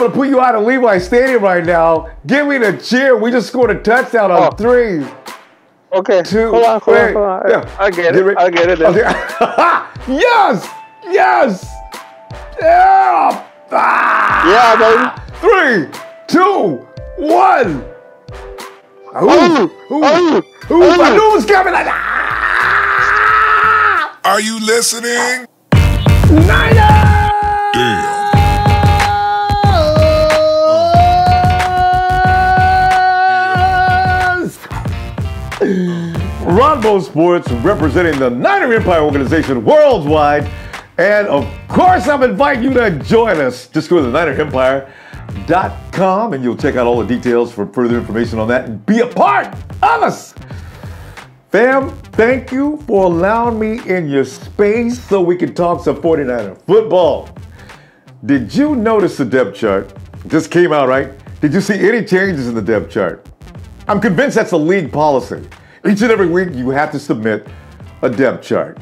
I'm going to put you out of Levi Stadium right now. Give me the cheer. We just scored a touchdown on 3. Okay. 2. Hold on. Yeah. I get it. I get it. Okay. Yes. Yes. Yeah. Yeah, baby. 3, 2, 1. I knew it was coming. Are you listening? Niners! Damn. Ronbo Sports, representing the Niner Empire organization worldwide. And of course, I'm inviting you to join us. Just go to theninerempire.com and you'll check out all the details for further information on that and be a part of us. Fam, thank you for allowing me in your space so we can talk some 49er football. Did you notice the depth chart? It just came out, right? Did you see any changes in the depth chart? I'm convinced that's a league policy. Each and every week, you have to submit a depth chart.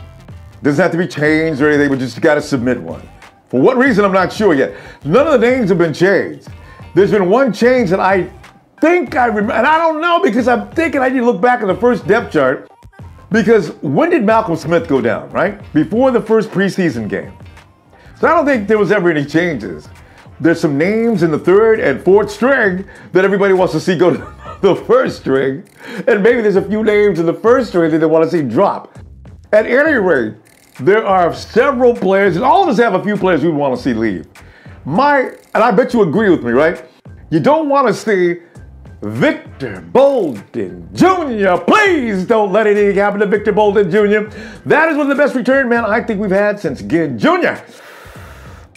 Doesn't have to be changed or anything, but just got to submit one. For what reason, I'm not sure yet. None of the names have been changed. There's been one change that I think I remember, and I don't know because I'm thinking I need to look back at the first depth chart. Because when did Malcolm Smith go down, right? Before the first preseason game. So I don't think there was ever any changes. There's some names in the 3rd and 4th string that everybody wants to see go to the 1st string. And maybe there's a few names in the 1st string that they want to see drop. At any rate, there are several players, and all of us have a few players we want to see leave. And I bet you agree with me, right? You don't want to see Victor Bolden Jr. Please don't let anything happen to Victor Bolden Jr. That is one of the best return men I think we've had since Ginn Jr.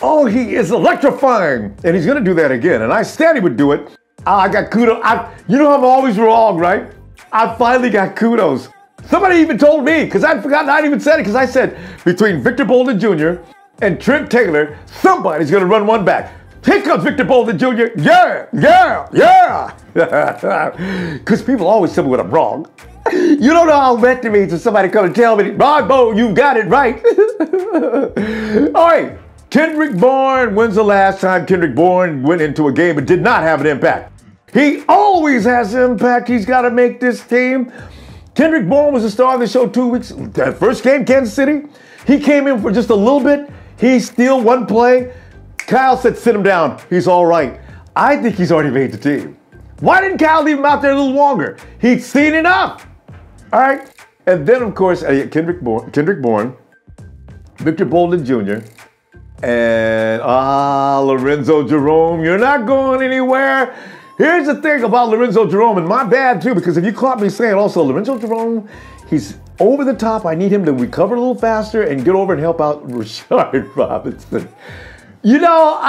Oh, he is electrifying. And he's going to do that again. And I said he would do it. I got kudos. You know I'm always wrong, right? I finally got kudos. Somebody even told me, because I'd forgotten I even said it, because I said between Victor Bolden Jr. and Trent Taylor, somebody's going to run one back. Here comes Victor Bolden Jr. Yeah. Because people always tell me when I'm wrong. You don't know how meant to me to somebody come and tell me, Ronbo, you got it right. All right, Kendrick Bourne. When's the last time Kendrick Bourne went into a game and did not have an impact? He always has impact. He's got to make this team. Kendrick Bourne was the star of the show 2 weeks. That first game, Kansas City, he came in for just a little bit. He steal one play. Kyle said, sit him down. He's all right. I think he's already made the team. Why didn't Kyle leave him out there a little longer? He'd seen enough. All right. And then, of course, Kendrick Bourne, Victor Bolden Jr., and Lorenzo Jerome. You're not going anywhere. Here's the thing about Lorenzo Jerome, and my bad too, because if you caught me saying also, Lorenzo Jerome, he's over the top. I need him to recover a little faster and get over and help out Rashard Robinson. You know,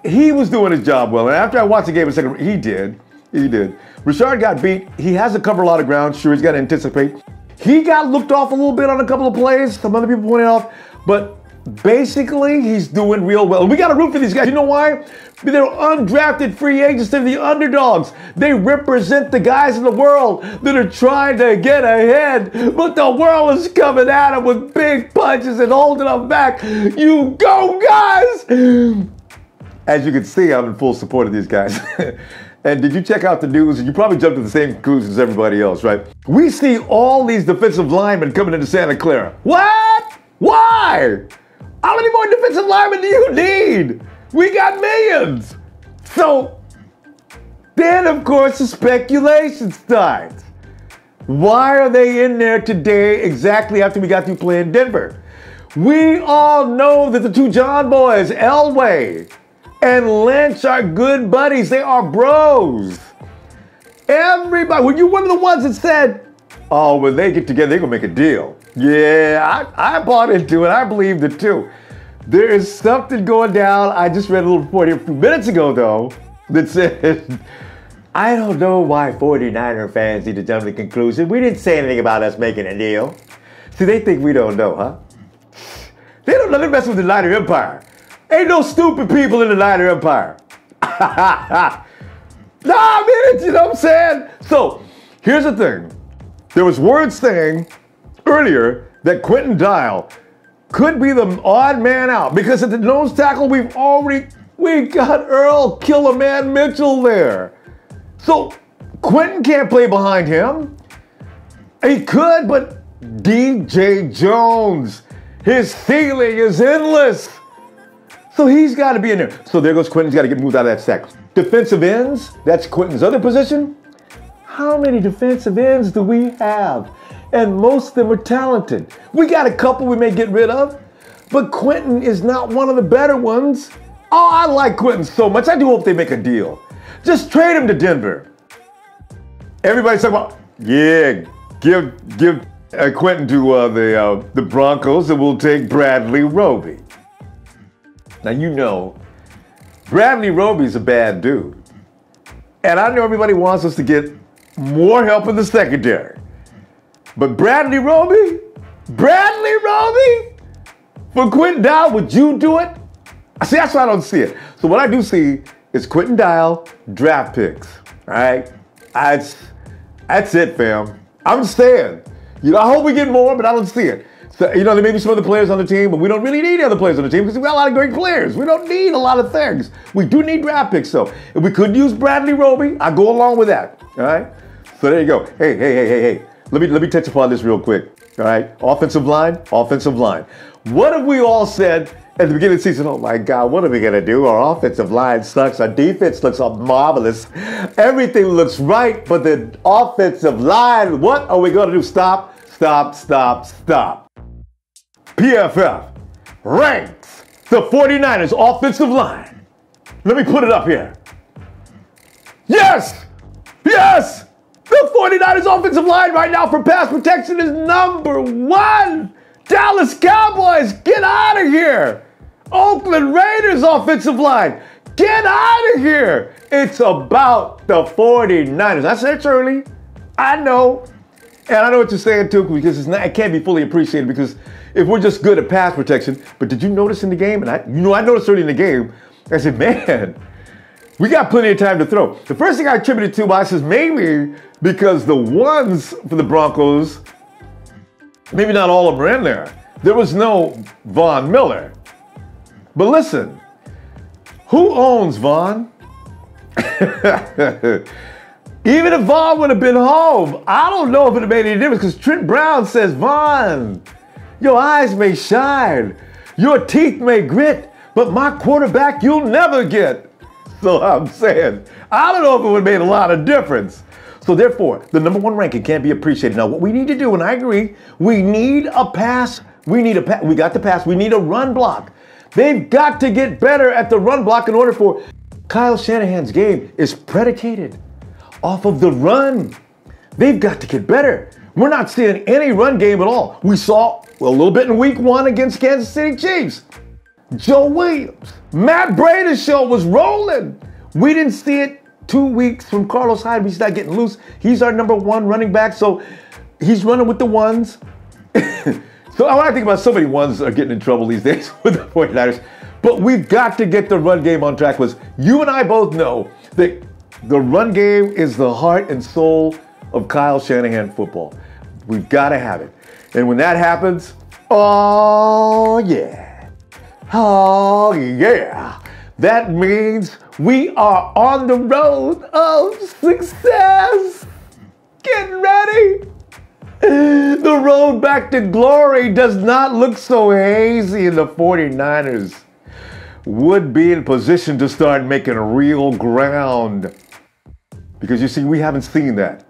he was doing his job well. And after I watched the game a second, he did. Rashard got beat. He has to cover a lot of ground. Sure, he's got to anticipate. He got looked off a little bit on a couple of plays. Some other people pointed off. But basically, he's doing real well. And we got to root for these guys. You know why? They're undrafted free agents. They're the underdogs. They represent the guys in the world that are trying to get ahead. But the world is coming at them with big punches and holding them back. You go, guys! As you can see, I'm in full support of these guys. And did you check out the news? You probably jumped to the same conclusions as everybody else, right? We see all these defensive linemen coming into Santa Clara. What? Why? How many more defensive linemen do you need? We got millions. So then, of course, the speculation starts. Why are they in there today exactly after we got through playing Denver? We all know that the two John boys, Elway and Lynch, are good buddies. They are bros. Everybody, when you're one of the ones that said, oh, when they get together, they're going to make a deal. Yeah, I bought into it. I believed it too. There is something going down. I just read a little report here a few minutes ago, though, that said, I don't know why 49er fans need to jump to the conclusion. We didn't say anything about us making a deal. See, they think we don't know, huh? They don't know they're messing with the Niner Empire. Ain't no stupid people in the Niner Empire. Nah, I mean it, you know what I'm saying? So, here's the thing. There was word saying earlier that Quentin Dial could be the odd man out because at the nose tackle, we've already We got Earl Killerman Mitchell there. So Quentin can't play behind him. He could, but DJ Jones, his ceiling is endless. So he's got to be in there. So there goes Quentin's got to get moved out of that stack. Defensive ends, that's Quentin's other position. How many defensive ends do we have? And most of them are talented. We got a couple we may get rid of, but Quentin is not one of the better ones. Oh, I like Quentin so much. I do hope they make a deal. Just trade him to Denver. Everybody's talking about, yeah, give Quentin to the Broncos, and we'll take Bradley Roby. Now, you know, Bradley Roby's a bad dude. And I know everybody wants us to get more help in the secondary. But Bradley Roby? For Quentin Dial, would you do it? See, that's why I don't see it. So what I do see is Quentin Dial draft picks. All right? That's it, fam. I'm saying. You know, I hope we get more, but I don't see it. So, you know, there may be some other players on the team, but we don't really need other players on the team because we've got a lot of great players. We don't need a lot of things. We do need draft picks, though. If we could use Bradley Roby, I go along with that. All right? So there you go. Hey. Let me touch upon this real quick. All right? Offensive line. What have we all said at the beginning of the season? Oh my God, what are we gonna do? Our offensive line sucks. Our defense looks marvelous. Everything looks right, but the offensive line, what are we gonna do? Stop. PFF ranks the 49ers offensive line. Let me put it up here. Yes! The 49ers offensive line right now for pass protection is number 1. Dallas Cowboys, get out of here. Oakland Raiders offensive line, get out of here. It's about the 49ers. I said it's early. I know. And I know what you're saying too, because it can't be fully appreciated, because if we're just good at pass protection, but did you notice in the game, and I noticed early in the game, I said, man, we got plenty of time to throw. The first thing I attributed to, I says maybe because the ones for the Broncos, maybe not all of them are in there. There was no Von Miller. But listen, who owns Von? Even if Von would have been home, I don't know if it would have made any difference, because Trent Brown says, Von, your eyes may shine, your teeth may grit, but my quarterback you'll never get. So I'm saying, I don't know if it would have made a lot of difference. So therefore, the number 1 ranking can't be appreciated. Now, what we need to do, and I agree, we need a pass. We got the pass. We need a run block. They've got to get better at the run block in order for Kyle Shanahan's game is predicated off of the run. They've got to get better. We're not seeing any run game at all. We saw a little bit in week 1 against Kansas City Chiefs. Joe Williams, Matt Brady's show was rolling. We didn't see it 2 weeks from Carlos Hyde. He's not getting loose. He's our number 1 running back, so he's running with the ones. So when I think about so many ones are getting in trouble these days with the 49ers, but we've got to get the run game on track, because you and I both know that the run game is the heart and soul of Kyle Shanahan football. We've got to have it. And when that happens, oh yeah. That means we are on the road of success. Getting ready. The road back to glory does not look so hazy, and the 49ers would be in position to start making real ground. Because you see, we haven't seen that.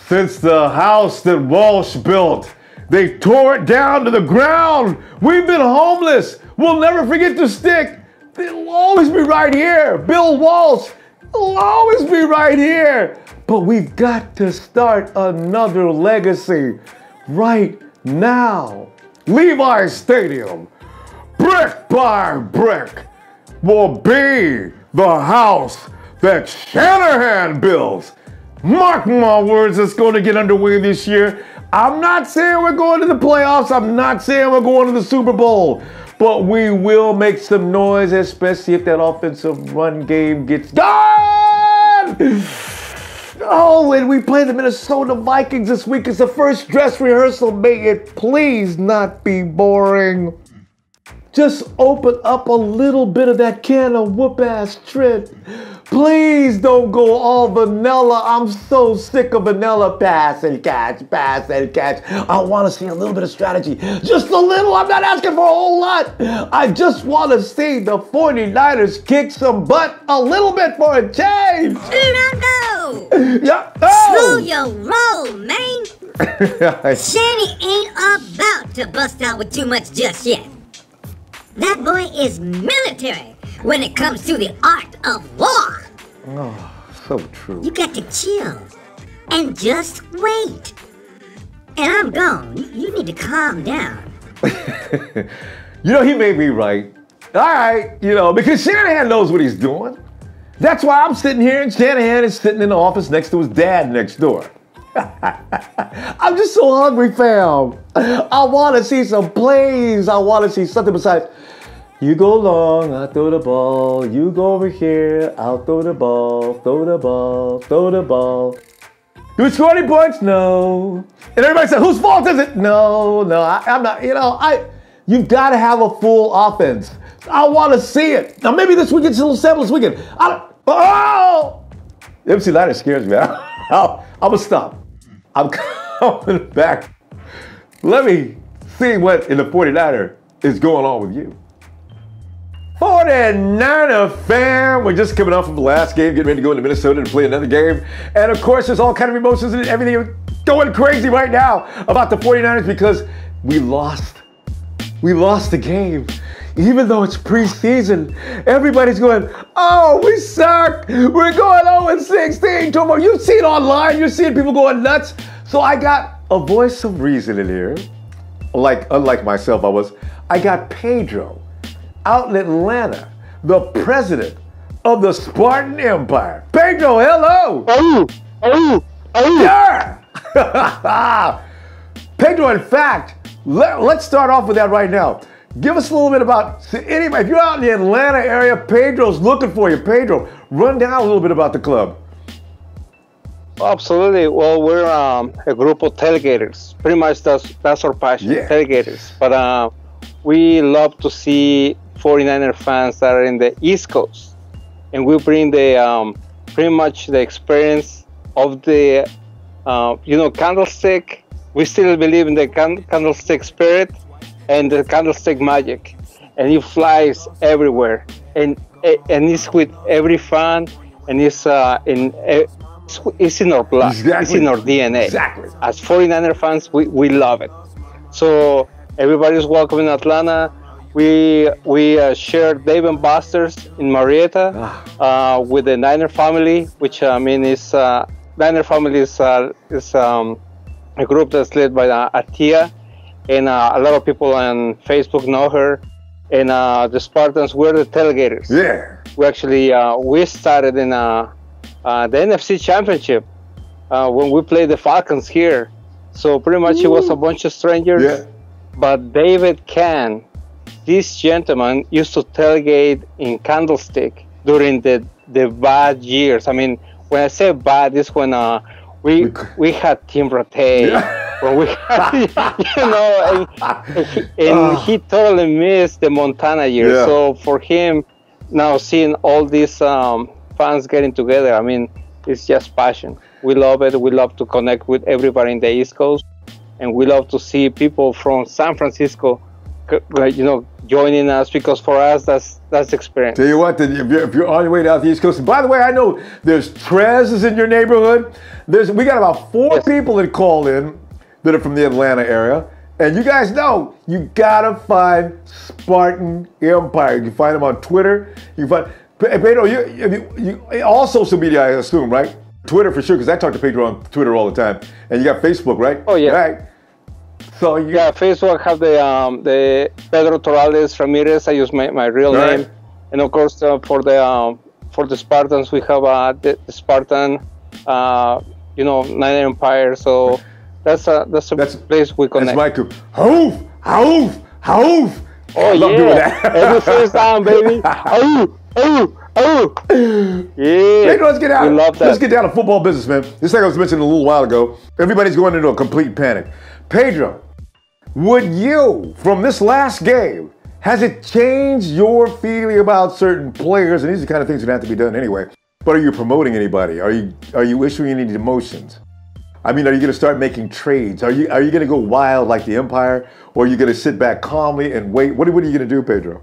Since the house that Walsh built, they tore it down to the ground. We've been homeless. We'll never forget the stick. It'll always be right here. Bill Walsh will always be right here. But we've got to start another legacy right now. Levi Stadium, brick by brick, will be the house that Shanahan builds. Mark my words, it's going to get underway this year. I'm not saying we're going to the playoffs. I'm not saying we're going to the Super Bowl. But we will make some noise, especially if that offensive run game gets done. Oh, and we play the Minnesota Vikings this week. It's the first dress rehearsal. May it please not be boring. just open up a little bit of that can of whoop-ass Trent. Please don't go all vanilla. I'm so sick of vanilla. Pass and catch, pass and catch. I want to see a little bit of strategy. Just a little. I'm not asking for a whole lot. I just want to see the 49ers kick some butt a little bit for a change. Ronbo! Yeah. Slow your roll, man. Shanny ain't about to bust out with too much just yet. That boy is military when it comes to the art of war. Oh, so true. You got to chill and just wait. And I'm gone. You need to calm down. You know, he may be right. All right, you know, because Shanahan knows what he's doing. That's why I'm sitting here and Shanahan is sitting in the office next to his dad next door. I'm just so hungry, fam. I want to see some plays. I want to see something besides, you go long, I throw the ball. You go over here, I'll throw the ball, throw the ball, throw the ball. Do we score any points? No. And everybody said, whose fault is it? No, I'm not, you know, you've got to have a full offense. I want to see it. Now, maybe this weekend's a little sample this weekend. MC Liner scares me. I'm going to stop. I'm coming back. Let me see what in the 49er is going on with you. 49er fam, we're just coming off of the last game, getting ready to go into Minnesota to play another game. And of course, there's all kind of emotions and everything going crazy right now about the 49ers because we lost. We lost the game. Even though it's preseason, everybody's going, oh, we suck. We're going 0-16 tomorrow. You see it online. You're seeing people going nuts. So I got a voice of reason in here. Unlike myself, I got Pedro out in Atlanta, the president of the Spartan Empire. Pedro, hello. Yeah. Pedro, in fact, let's start off with that right now. Give us a little bit about, anyway, if you're out in the Atlanta area, Pedro's looking for you. Pedro, run down a little bit about the club. Absolutely. Well, we're a group of tailgaters. Pretty much that's our passion, tailgaters. But we love to see 49er fans that are in the East Coast. And we bring the pretty much the experience of the, candlestick. We still believe in the candlestick spirit and the candlestick magic, and it flies everywhere, and it's with every fan, and it's in our blood, exactly. It's in our DNA. Exactly. As 49er fans, we love it. So everybody's welcome in Atlanta. We share Dave and Buster's in Marietta with the Niner family, which is Niner family is a group that's led by Atia. And a lot of people on Facebook know her. And the Spartans, we're the tailgaters. Yeah. We actually, we started in the NFC Championship when we played the Falcons here. So pretty much it was a bunch of strangers. Yeah. But David Kahn, this gentleman, used to tailgate in Candlestick during the bad years. I mean, when I say bad, it's when we had Tim Rattay. Yeah. When we had, and he totally missed the Montana year. Yeah. So for him, now seeing all these fans getting together, I mean, it's just passion. We love it. We love to connect with everybody in the East Coast, and we love to see people from San Francisco, joining us, because for us that's experience. Tell you what, if you're on your way down the East Coast, and by the way, I know there's Trez in your neighborhood. We got about 4 people that call in that are from the Atlanta area. And you guys know, you gotta find Spartan Empire. You can find them on Twitter. You can find, Pedro, you all social media, I assume, right? Twitter for sure, because I talk to Pedro on Twitter all the time. And you got Facebook, right? Oh, yeah. Right. So Facebook have the Pedro Torales Ramirez. I use my real name. And of course, for the Spartans, we have the Spartan, Niner Empire. So that's a place we connect. That's my coup. Hoof, hoof, hoof. Oh, I love doing that. Every first down, baby. Yeah. Pedro, let's get out. We love that. Let's get down to football business, man. Just like I was mentioning a little while ago, everybody's going into a complete panic. Pedro, would you, from this last game, Has it changed your feeling about certain players? And these are the kind of things that have to be done anyway. But are you promoting anybody? Are you issuing any demotions? I mean, are you going to start making trades? Are you going to go wild like the Empire, or are you going to sit back calmly and wait? What are you going to do, Pedro?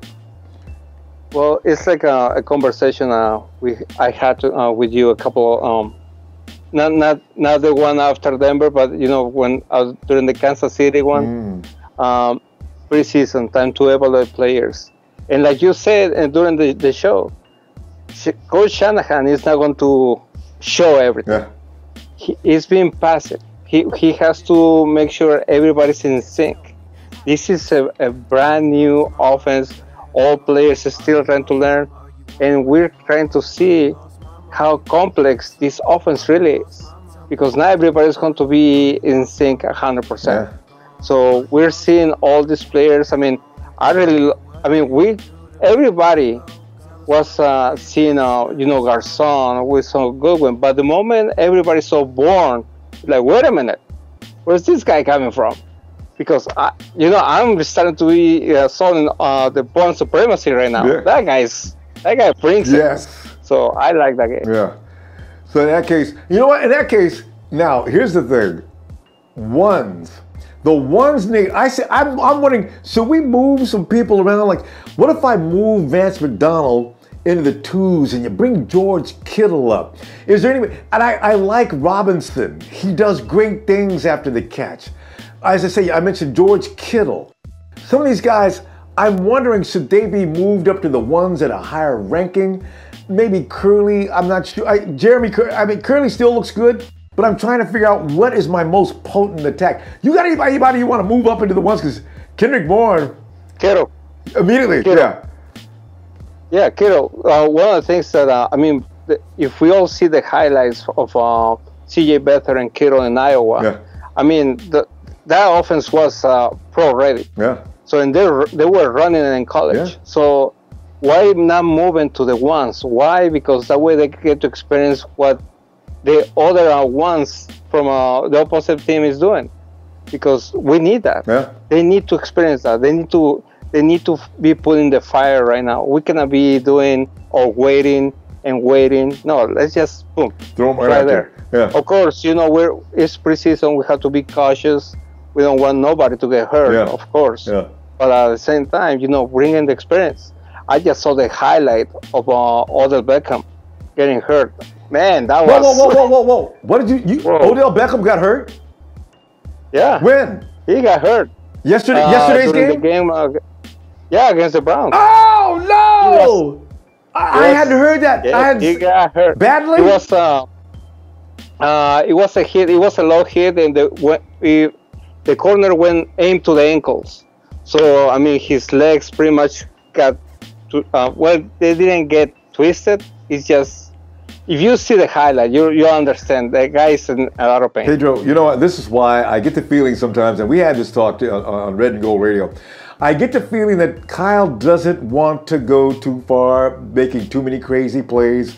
Well, it's like a conversation I had with you a couple. Not the one after Denver, but when I was during the Kansas City one. Preseason, time to evaluate players. And like you said during the show, Coach Shanahan is not going to show everything. Yeah. He's being passive. He has to make sure everybody's in sync. This is a brand new offense. All players are still trying to learn. And we're trying to see how complex this offense really is. Because not everybody's going to be in sync 100%. Yeah. So we're seeing all these players. I mean, everybody was seeing, Garcon with some good one. But the moment everybody saw Bourne, like, wait a minute, where's this guy coming from? Because I'm starting to be selling the Bourne supremacy right now. Yeah. That guy brings it. Yes. So I like that game. Yeah. So in that case, you know what? In that case, now here's the thing: the ones need. I'm wondering, should we move some people around? Like, what if I move Vance McDonald into the twos and you bring George Kittle up? Is there any? And I like Robinson. He does great things after the catch. As I say, I mentioned George Kittle. Some of these guys, I'm wondering, should they be moved up to the ones at a higher ranking? Maybe Curly. I'm not sure. Curly still looks good. But I'm trying to figure out what is my most potent attack. You got anybody you want to move up into the ones? Because Kendrick Bourne. Kittle. Immediately, Kittle. Yeah. Yeah, Kittle. One of the things that, if we all see the highlights of C.J. Beathard and Kittle in Iowa, yeah. I mean, that offense was pro ready. Yeah. So, and they were running in college. Yeah. So, why not moving to the ones? Why? Because that way they get to experience what the other ones from the opposite team is doing, because we need that. Yeah. They need to experience that. They need to be put in the fire right now. We cannot be doing or waiting. No, let's just boom, throw them right there. Yeah. Of course, it's preseason. We have to be cautious. We don't want nobody to get hurt. Yeah. Of course. Yeah. But at the same time, bring in the experience. I just saw the highlight of Odell Beckham getting hurt. Man, that was... Whoa. What did you Odell Beckham got hurt? Yeah. When? He got hurt. Yesterday's game? The game against the Browns. Oh, no! I hadn't heard that. Yeah, he got hurt. Badly? It was a hit. It was a low hit, and the corner went aimed to the ankles. So, I mean, his legs pretty much got... they didn't get twisted. It's just... If you see the highlight, you understand the guy's in a lot of pain. Pedro, you know what? This is why I get the feeling sometimes, and we had this talk on Red and Gold Radio. I get the feeling that Kyle doesn't want to go too far, making too many crazy plays.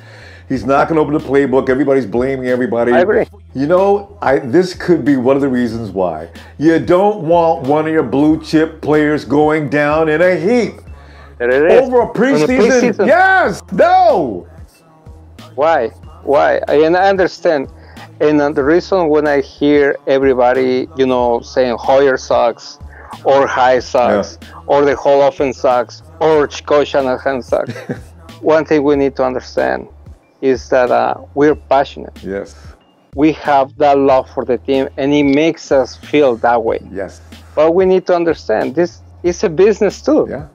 He's not going to open the playbook. Everybody's blaming everybody. I agree. This could be one of the reasons why. You don't want one of your blue chip players going down in a heap. Over a preseason. Yes. No. Why? And I understand. And the reason when I hear everybody, saying Hoyer sucks, or High sucks, or the whole offense sucks, or Coach Shanahan sucks, one thing we need to understand is that we're passionate. Yes. We have that love for the team, and it makes us feel that way. Yes. But we need to understand this is a business too. Yeah.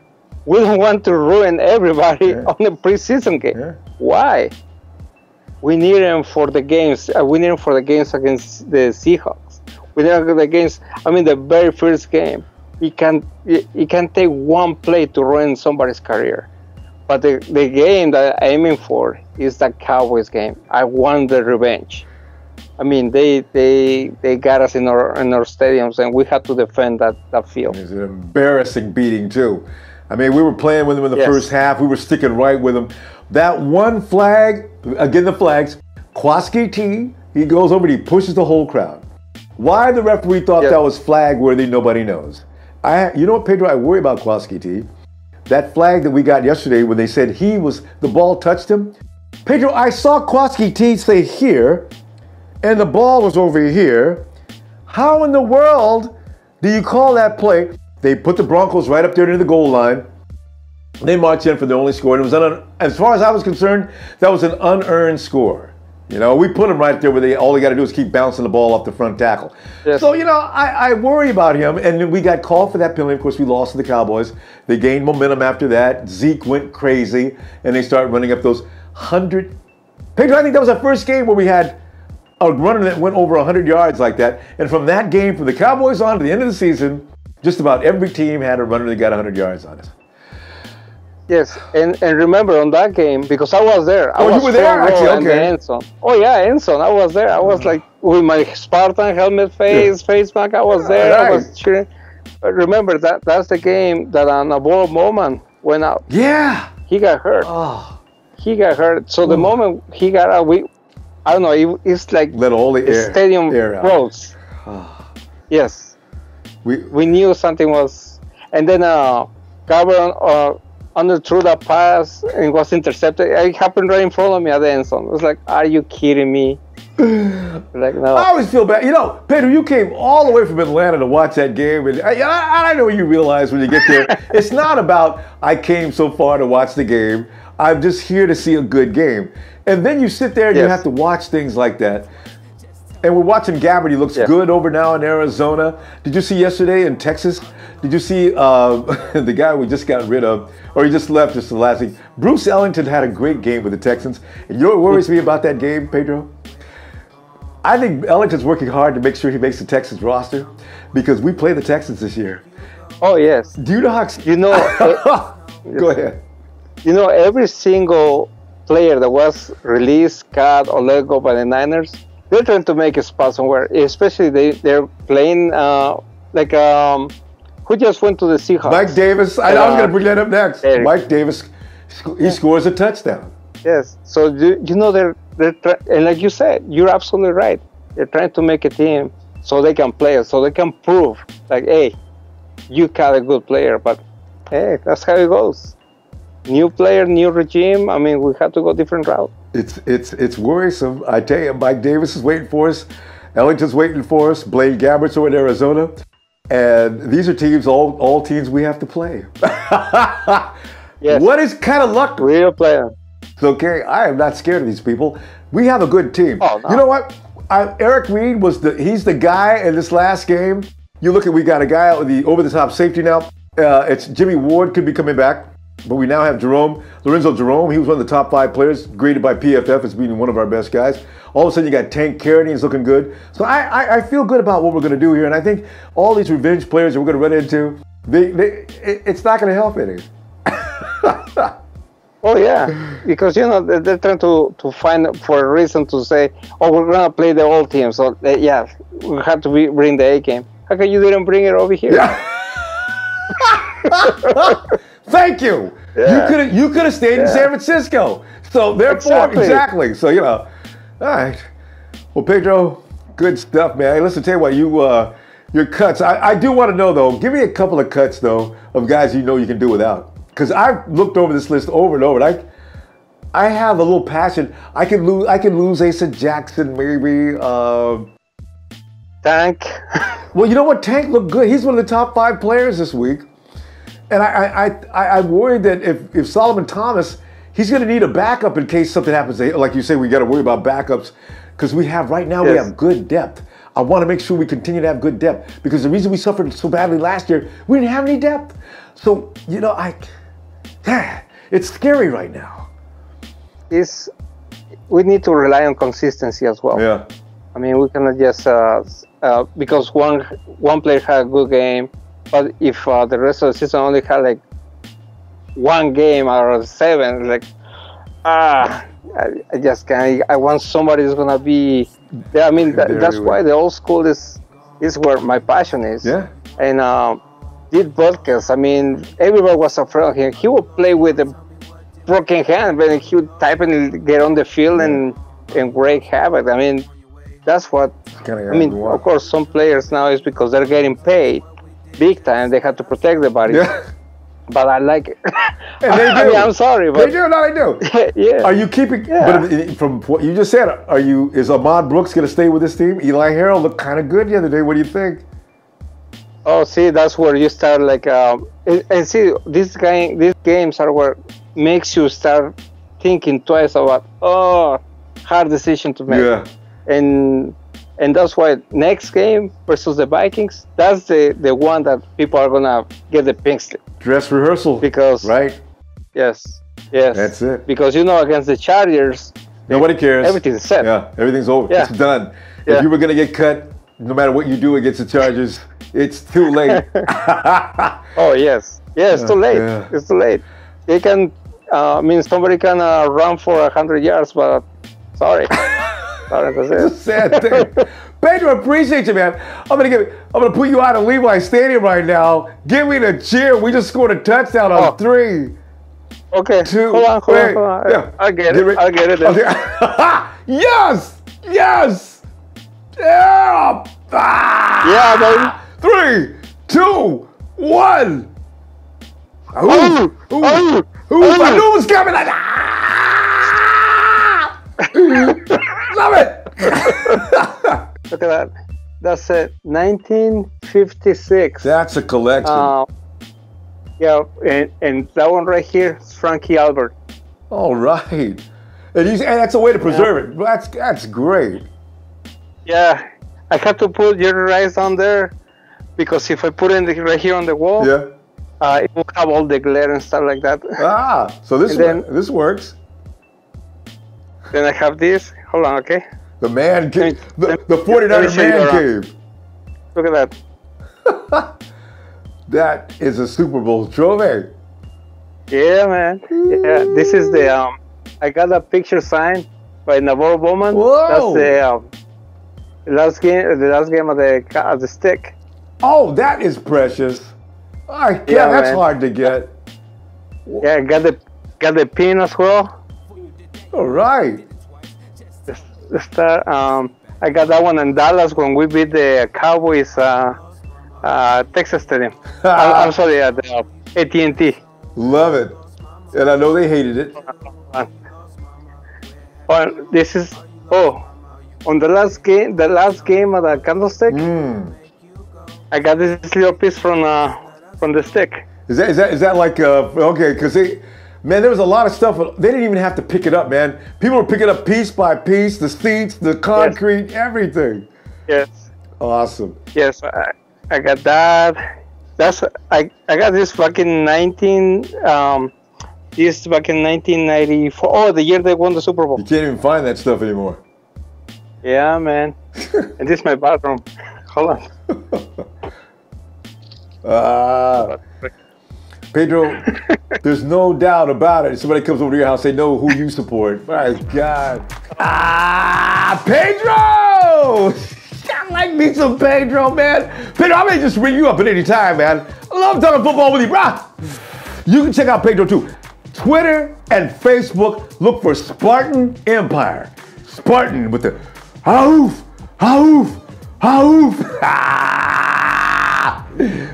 We don't want to ruin everybody on the preseason game. Yeah. Why? We need him for the games. We need him for the games against the Seahawks. We need him against, the very first game. It can take one play to ruin somebody's career. But the game that I'm aiming for is the Cowboys game. I want the revenge. They got us in our stadiums, and we had to defend that field. It's an embarrassing beating too. We were playing with them in the first half. We were sticking right with them. That one flag, again the flags, Kwaski T, he goes over and he pushes the whole crowd. Why the referee thought that was flag worthy, nobody knows. You know what, Pedro, I worry about Kwaski T. that flag that we got yesterday when they said the ball touched him. Pedro, I saw Kwaski T say here, and the ball was over here. How in the world do you call that play? They put the Broncos right up there near the goal line. They marched in for the only score. And it was as far as I was concerned, that was an unearned score. We put them right there where all they got to do is keep bouncing the ball off the front tackle. Yes. So, I worry about him. And we got called for that penalty. Of course, we lost to the Cowboys. They gained momentum after that. Zeke went crazy, and they started running up those 100. Pedro, I think that was our first game where we had a runner that went over 100 yards like that. And from that game, from the Cowboys on to the end of the season, just about every team had a runner that got 100 yards on it. Yes, and remember on that game, because I was there. I was you were there? Actually, okay. The end zone. Oh, yeah, end zone. I was there. I was like with my Spartan helmet face mask. I was there. Right. I was cheering. But remember, that's the game that momma went out. Yeah. He got hurt. Oh. He got hurt. So the moment he got out, I don't know, it's like let all the stadium froze. Yes. We knew something was. And then Gabriel underthrew that pass and was intercepted. It happened right in front of me at the end zone. It was like, are you kidding me? Like, no. I always feel bad. Pedro, you came all the way from Atlanta to watch that game. And I know you realize when you get there, it's not about I came so far to watch the game. I'm just here to see a good game. And then you sit there and you have to watch things like that. And we're watching Gabbard. He looks good over now in Arizona. Did you see yesterday in Texas? Did you see the guy we just got rid of, or he just left just the last thing? Bruce Ellington had a great game with the Texans. And you know what worries me about that game, Pedro? I think Ellington's working hard to make sure he makes the Texans roster because we play the Texans this year. Oh, yes. Do you know how... Go ahead. Every single player that was released, cut, or let go by the Niners, they're trying to make a spot somewhere. Especially they're playing who just went to the Seahawks? Mike Davis. I was going to bring that up next. Mike Davis, he scores a touchdown. Yes. So they're and like you said, you're absolutely right. They're trying to make a team so they can play, so they can prove like, hey, you got a good player. But hey, that's how it goes. New player, new regime. I mean, we have to go different route. It's worrisome. I tell you, Mike Davis is waiting for us. Ellington's waiting for us. Blaine Gabbert's over in Arizona. And these are teams, all teams we have to play. Yes. What is kind of luck? Real player. It's okay. I am not scared of these people. We have a good team. Oh, no. You know what? Eric Reed he's the guy in this last game. You look at, we got a guy with the over-the-top safety now. It's Jimmy Ward could be coming back. But we now have Lorenzo Jerome. He was one of the top 5 players, graded by PFF as being one of our best guys. All of a sudden, you got Tank Carradine, he's looking good. So I feel good about what we're going to do here. And I think all these revenge players that we're going to run into, it's not going to help any. Oh, yeah. Because, they're trying to find for a reason to say, oh, we're going to play the old team. So, we have to bring the A game. How come you didn't bring it over here? Yeah. Thank you. Yeah. You could have stayed in San Francisco. So therefore, exactly. So all right. Well, Pedro, good stuff, man. Hey, listen, tell you what, your cuts. I do want to know though. Give me a couple of cuts though of guys you can do without. Because I've looked over this list over and over. And I have a little passion. I can lose Asa Jackson maybe. Tank. Well, you know what? Tank looked good. He's one of the top 5 players this week. And I'm worried that if Solomon Thomas, he's going to need a backup in case something happens. Like you say, we got to worry about backups because we have right now we have good depth. I want to make sure we continue to have good depth because the reason we suffered so badly last year, we didn't have any depth. So it's scary right now. We need to rely on consistency as well. Yeah. I mean, we cannot just because one player had a good game. But if the rest of the season only had like 1 game out of 7, like, I just can't. I want somebody who's gonna be. Yeah, I mean that's why the old school is where my passion is. Yeah. And did broadcast. I mean, everybody was afraid of him. He would play with a broken hand, but he would type and get on the field and wreak havoc. I mean, that's what. Of course, some players now is because they're getting paid big time. They have to protect the body. Yeah. but I like it. And they do. I mean, I'm sorry, but They do. No, they do. yeah. Are you keeping? Yeah. But from what you just said, is Ahmad Brooks going to stay with this team? Eli Harrell looked kind of good the other day. What do you think? Oh, see, that's where you start and see, these games are where makes you start thinking twice about hard decision to make. Yeah. And that's why next game versus the Vikings, that's the one that people are gonna get the pink slip. Dress rehearsal. Because right. Yes. That's it. Because against the Chargers, nobody cares. Everything's set. Yeah, everything's over. Yeah. It's done. Yeah. If you were gonna get cut, no matter what you do against the Chargers, it's too late. Oh yes, it's too late. Yeah. It's too late. They can somebody can run for 100 yards, but sorry, that's It's a it. sad thing. Pedro, appreciate you, man. I'm gonna put you out of Levi Stadium right now. Give me the cheer. We just scored a touchdown on 3. Okay, 2. hold on. Yeah. I'll get it. I'll get it. Okay. Yes. Yeah. Yeah, baby. 3, 2, 1. Oh. I knew it was coming. Love it. Look at that. That's it. 1956. That's a collection. Yeah, and that one right here is Frankie Albert. All right. And that's a way to preserve it. That's great. Yeah, I had to put your eyes on there because if I put it right here on the wall, it will have all the glare and stuff like that. So this works. Then I have this. Hold on, okay? The man cave. The 49er man cave. Look at that. That is a Super Bowl trophy. Yeah, man. Yeah, this is the I got a picture signed by Navarro Bowman. Whoa. That's the last game of the stick. Oh, that is precious. All right, that's hard to get. Yeah, got the pin as well. All right. I got that one in Dallas when we beat the Cowboys, Texas Stadium. I'm sorry, at the AT&T. Love it, and I know they hated it. This is on the last game of the candlestick. I got this little piece from the stick. Is that like okay? Because there was a lot of stuff. They didn't even have to pick it up, man. People were picking up piece by piece, the seats, the concrete, everything. Yes. Awesome. Yes, I got that. I got this back in 1994. Oh, the year they won the Super Bowl. You can't even find that stuff anymore. Yeah, man. And this is my bathroom. Hold on. Pedro, there's no doubt about it. If somebody comes over to your house, they know who you support. My God. Pedro! I like me some Pedro, man. Pedro, I may just ring you up at any time, man. I love talking football with you, bro. You can check out Pedro too. Twitter and Facebook, look for Spartan Empire. Spartan with the hoof, hoof, hoof.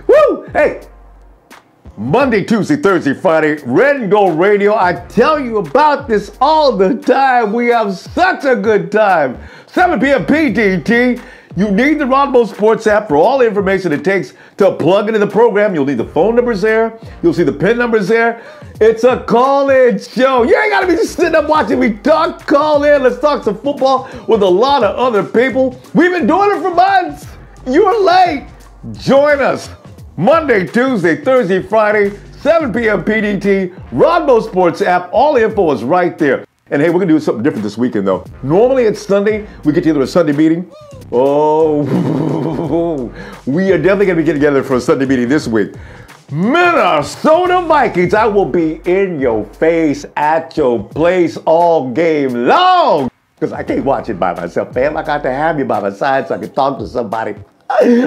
Woo! Hey. Monday, Tuesday, Thursday, Friday, Red and Gold Radio. I tell you about this all the time. We have such a good time. 7 p.m. PDT. You need the Ronbo Sports app for all the information it takes to plug into the program. You'll need the phone numbers there. You'll see the PIN numbers there. It's a call-in show. You ain't got to be just sitting up watching me talk. Call in. Let's talk some football with a lot of other people. We've been doing it for months. You're late. Join us. Monday, Tuesday, Thursday, Friday, 7 p.m. PDT, Ronbo Sports app. All the info is right there. And hey, we're going to do something different this weekend, though. Normally it's Sunday. We get together a Sunday meeting. Oh, we are definitely going to be getting together for a Sunday meeting this week. Minnesota Vikings. I will be in your face at your place all game long. Because I can't watch it by myself, fam. I got to have you by my side so I can talk to somebody.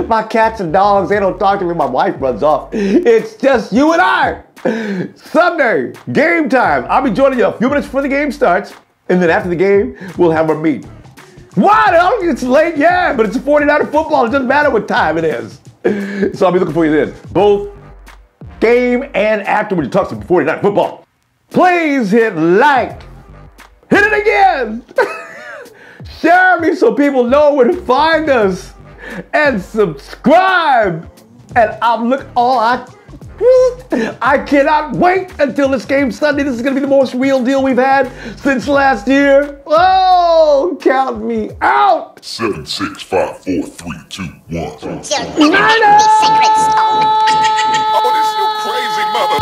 My cats and dogs, they don't talk to me. My wife runs off. It's just you and I. Sunday, game time. I'll be joining you a few minutes before the game starts. And then after the game, we'll have our meet. What? It's late, yeah, but it's 49er football. It doesn't matter what time it is. So I'll be looking for you then. Both game and afterward. He talks about 49 football. Please hit like. Hit it again. Share me so people know where to find us. And subscribe. And I cannot wait until this game Sunday. This is going to be the most real deal we've had since last year. Oh, count me out. 7, 6, 5, 4, 3, 2, 1. Your secret soul. Oh, this you crazy mother.